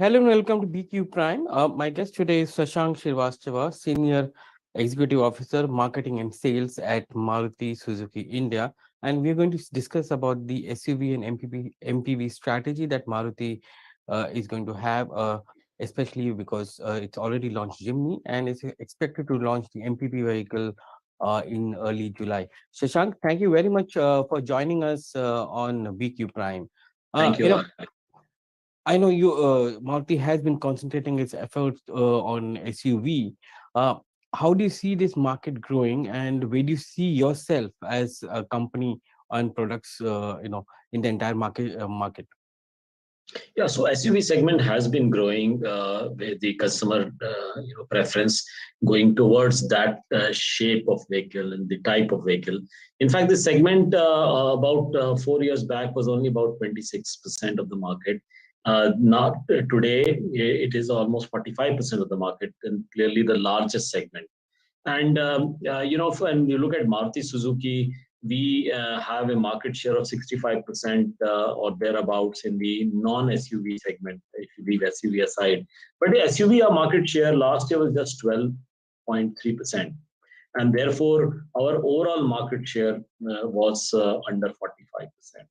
Hello and welcome to BQ Prime. My guest today is Shashank Srivastava, Senior Executive Officer, Marketing and Sales at Maruti Suzuki India. And we're going to discuss about the SUV and MPV strategy that Maruti is going to have, especially because it's already launched Jimny and it's expected to launch the MPV vehicle in early July. Shashank, thank you very much for joining us on BQ Prime. Uh, Thank you you. know, I know Maruti has been concentrating its efforts on SUV. Uh, how do you see this market growing, and where do you see yourself as a company and products, in the entire market? Yeah, so SUV segment has been growing with the customer preference going towards that shape of vehicle and the type of vehicle. In fact, this segment about 4 years back was only about 26% of the market. Not today, it is almost 45% of the market, and clearly the largest segment. And when you look at Maruti Suzuki, we have a market share of 65% or thereabouts in the non-SUV segment, if you leave SUV aside. But the SUV, our market share last year was just 12.3%. And therefore, our overall market share was under 45%.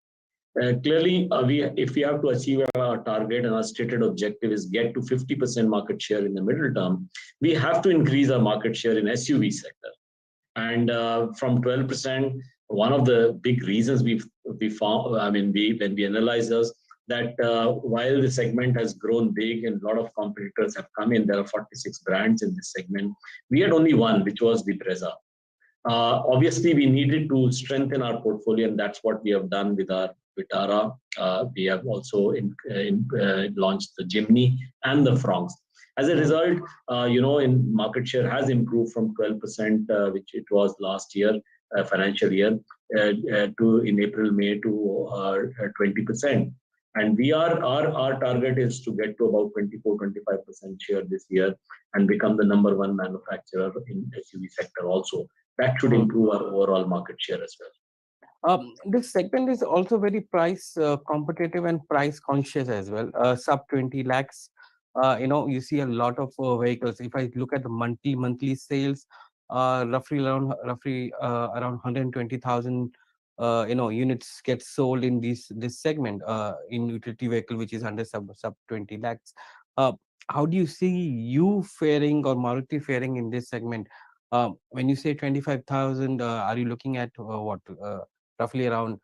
Clearly, if we have to achieve our target and our stated objective is get to 50% market share in the middle term, we have to increase our market share in SUV sector. And from 12%, one of the big reasons we found, when we analyze this, that while the segment has grown big and a lot of competitors have come in, there are 46 brands in this segment. We had only one, which was the Brezza. Obviously, we needed to strengthen our portfolio, and that's what we have done with our Vitara. We have also launched the Jimny and the Fronx. As a result, in market share has improved from 12%, which it was last year, financial year, to in April, May to 20%. And our target is to get to about 24-25% share this year and become the number one manufacturer in SUV sector also. That should improve our overall market share as well. This segment is also very price competitive and price conscious as well. Sub 20 lakhs. You see a lot of vehicles. If I look at the monthly sales, roughly around 120,000 units get sold in this segment in utility vehicle, which is under sub 20 lakhs. How do you see you faring or Maruti faring in this segment? When you say 25,000, are you looking at roughly around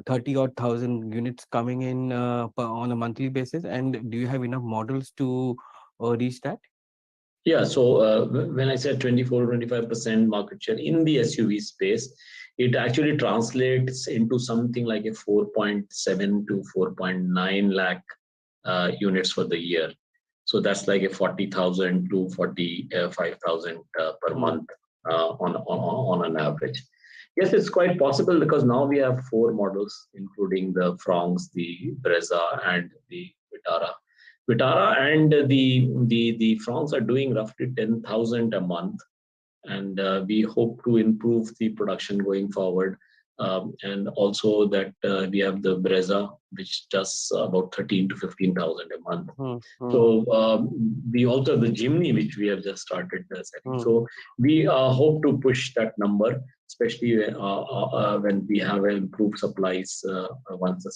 30 odd thousand units coming in on a monthly basis? And do you have enough models to reach that? Yeah, so when I said 24-25% market share in the SUV space, it actually translates into something like a 4.7 to 4.9 lakh units for the year. So that's like a 40,000 to 45,000 per month on an average. Yes, it's quite possible because now we have four models, including the Fronx, the Brezza, and the Vitara. Vitara and the Fronx are doing roughly 10,000 a month, and we hope to improve the production going forward. And also that we have the Brezza, which does about 13 to 15,000 a month. So we also have the Jimny, which we have just started selling. So we hope to push that number, especially when we have improved supplies once the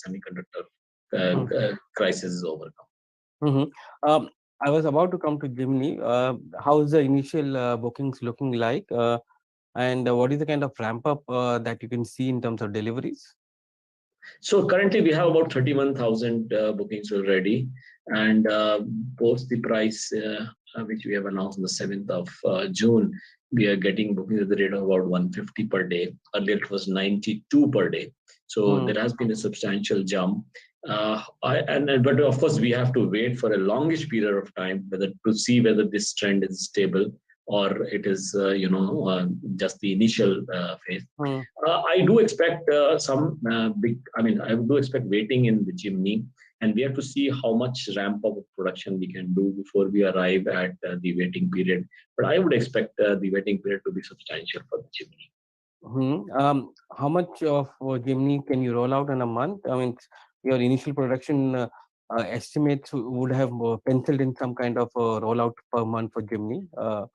semiconductor crisis is overcome. I was about to come to Jimny. How is the initial bookings looking like? And what is the kind of ramp up that you can see in terms of deliveries? So currently we have about 31,000 bookings already, and post the price which we have announced on the 7th of June, we are getting bookings at the rate of about 150 per day. Earlier it was 92 per day. So there has been a substantial jump. But of course we have to wait for a longish period of time to see whether this trend is stable or it is just the initial phase. I do expect I do expect waiting in the Jimny, and we have to see how much ramp up of production we can do before we arrive at the waiting period. But I would expect the waiting period to be substantial for the Jimny. How much of Jimny can you roll out in a month? I mean, your initial production estimates would have penciled in some kind of rollout per month for Jimny? Uh,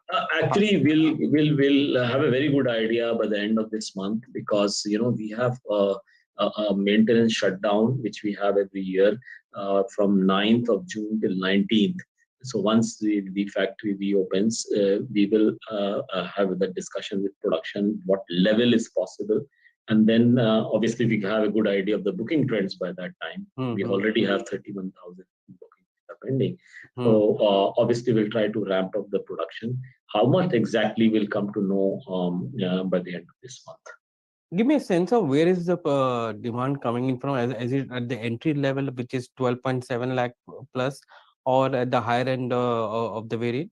Actually, we'll have a very good idea by the end of this month, because we have a maintenance shutdown which we have every year from 9th of June till 19th. So once the factory reopens, we will have the discussion with production what level is possible, and then obviously we have a good idea of the booking trends by that time. We hmm already have 31,000 bookings pending. hmm So obviously we'll try to ramp up the production. How much exactly will come to know by the end of this month. Give me a sense of where is the demand coming in from? Is it at the entry level, which is 12.7 lakh plus, or at the higher end of the variant?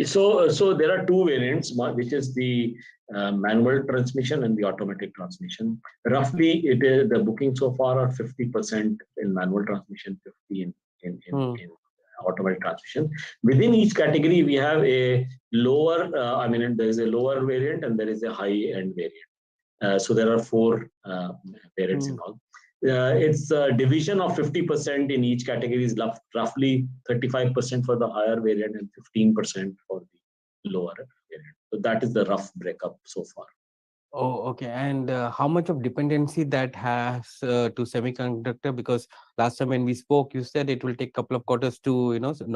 So there are two variants, which is the manual transmission and the automatic transmission. Roughly, it is the booking so far are 50% in manual transmission, 50 Hmm. in automatic transmission. Within each category, we have a lower. I mean, there is a lower variant and there is a high end variant. So there are four variants Hmm. in all. It's a division of 50% in each category is roughly 35% for the higher variant and 15% for the lower variant. So that is the rough breakup so far. Oh, okay. And how much of dependency that has to semiconductor? Because last time when we spoke, you said it will take a couple of quarters to,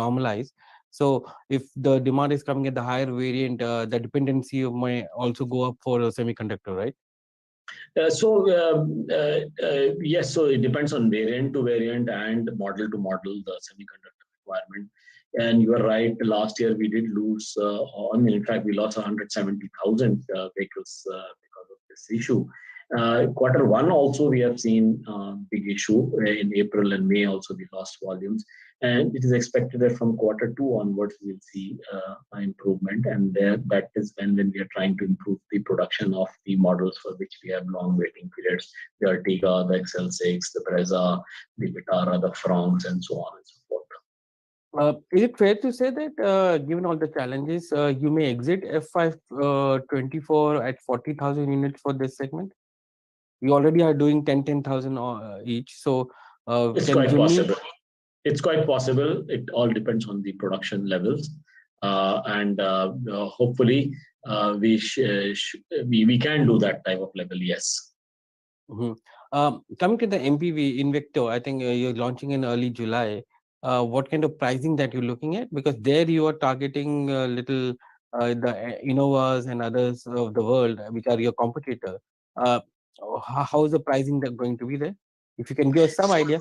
normalize. So if the demand is coming at the higher variant, the dependency may also go up for a semiconductor, right? Yes, so it depends on variant to variant and model to model, the semiconductor requirement. And you are right, last year we did lose, in fact, we lost 170,000 vehicles because of this issue. Quarter one also, we have seen big issue. In April and May also, we lost volumes. And it is expected that from quarter two onwards, we'll see an improvement. And that is when we are trying to improve the production of the models for which we have long waiting periods: the Ertiga, the XL6, the Brezza, the Vitara, the Fronx, and so on and so forth. Is it fair to say that given all the challenges, you may exit FY24 at 40,000 units for this segment? You already are doing 10,000 each. So It's can quite Jimny? possible. It's quite possible. It all depends on the production levels, and hopefully we can do that type of level. Yes. Mhm. Coming to the MPV Invicto, I think you're launching in early July. What kind of pricing that you're looking at? Because there you are targeting little the Innovas and others of the world, which are your competitor. Uh, how is the pricing that going to be there? If you can give us some idea.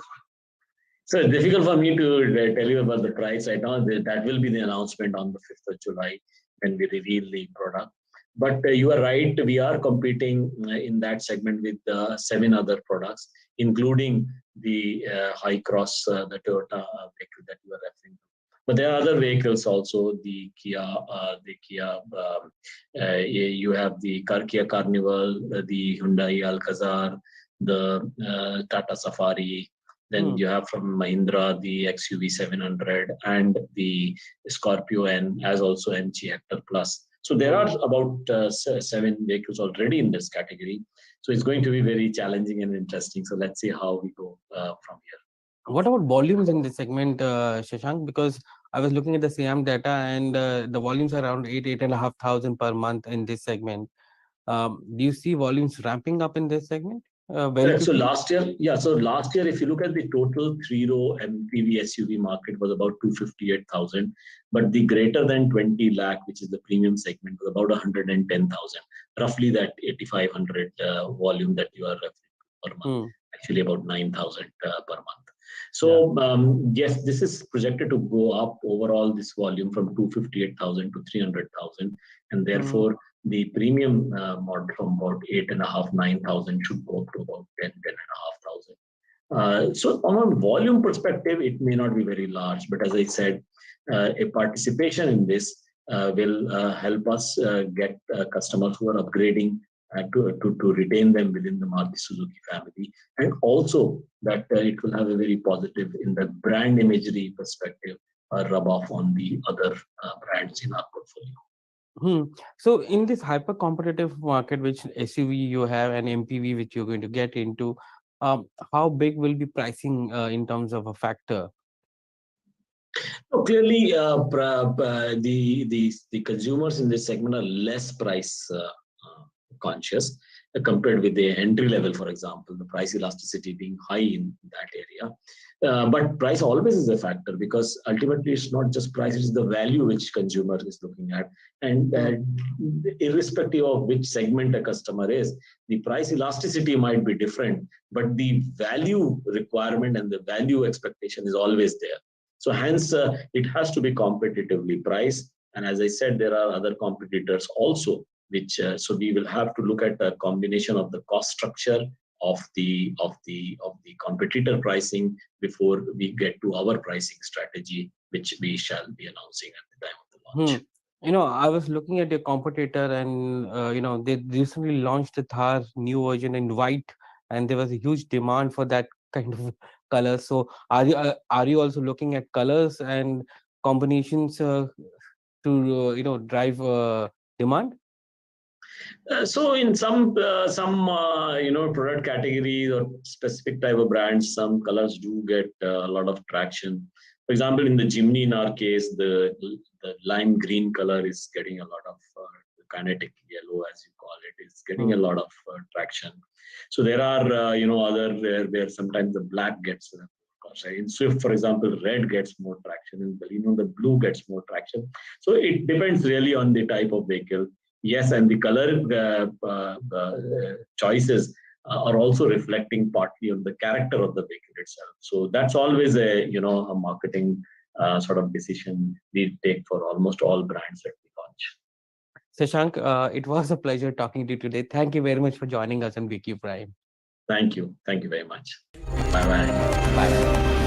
So it's difficult for me to tell you about the price right now. That will be the announcement on the 5th of July when we reveal the product. But you are right, we are competing in that segment with seven other products, including the high cross, the Toyota vehicle that you are referring to. But there are other vehicles also, the Kia, you have the Kia Carnival, the Hyundai Alcazar, the Tata Safari. Then Hmm. you have from Mahindra the XUV 700 and the Scorpio N, as also MG Hector Plus. So there are Hmm. about seven vehicles already in this category. So it's going to be very challenging and interesting. So let's see how we go from here. What about volumes in this segment, Shashank? Because I was looking at the SIAM data and the volumes are around 8,500 per month in this segment. Do you see volumes ramping up in this segment very Correct. So quickly? last year, if you look at the total three-row MPV SUV market was about 258,000, but the greater than 20 lakh, which is the premium segment, was about 110,000, roughly that 8,500 volume that you are referring to per month, Hmm. actually about 9,000 per month. Yeah. So yes, this is projected to go up overall, this volume from 258,000 to 300,000, and Hmm. therefore the premium model from about 8.5, 9,000 should go up to about 10,500. So on a volume perspective, it may not be very large, but as I said, a participation in this will help us get customers who are upgrading to retain them within the Maruti Suzuki family, and also that it will have a very positive in the brand imagery perspective, rub off on the other brands in our portfolio. Hmm. So in this hyper competitive market, which SUV you have and MPV, which you're going to get into, how big will be pricing in terms of a factor? So clearly, the consumers in this segment are less price conscious compared with the entry level, for example, the price elasticity being high in that area. But price always is a factor because ultimately it's not just price, it's the value which consumer is looking at. And irrespective of which segment a customer is, the price elasticity might be different, but the value requirement and the value expectation is always there. So hence, it has to be competitively priced. And as I said, there are other competitors also, which so we will have to look at a combination of the cost structure of the competitor pricing before we get to our pricing strategy, which we shall be announcing at the time of the Hmm. launch. I was looking at your competitor, and they recently launched the Thar new version in white, and there was a huge demand for that kind of color. So, are you also looking at colors and combinations to drive demand? So in some product categories or specific type of brands, some colors do get a lot of traction. For example, in the Jimny, in our case, the lime green color is getting a lot of kinetic yellow, as you call it, is getting a Hmm. lot of traction. So there are other where sometimes the black gets in Swift, for example, red gets more traction, and the blue gets more traction. So it depends really on the type of vehicle. Yes, and the color choices are also reflecting partly on the character of the vehicle itself. So that's always a marketing sort of decision we take for almost all brands that we launch. Shashank, it was a pleasure talking to you today. Thank you very much for joining us on VQ Prime. Thank you very much. Bye bye. Bye.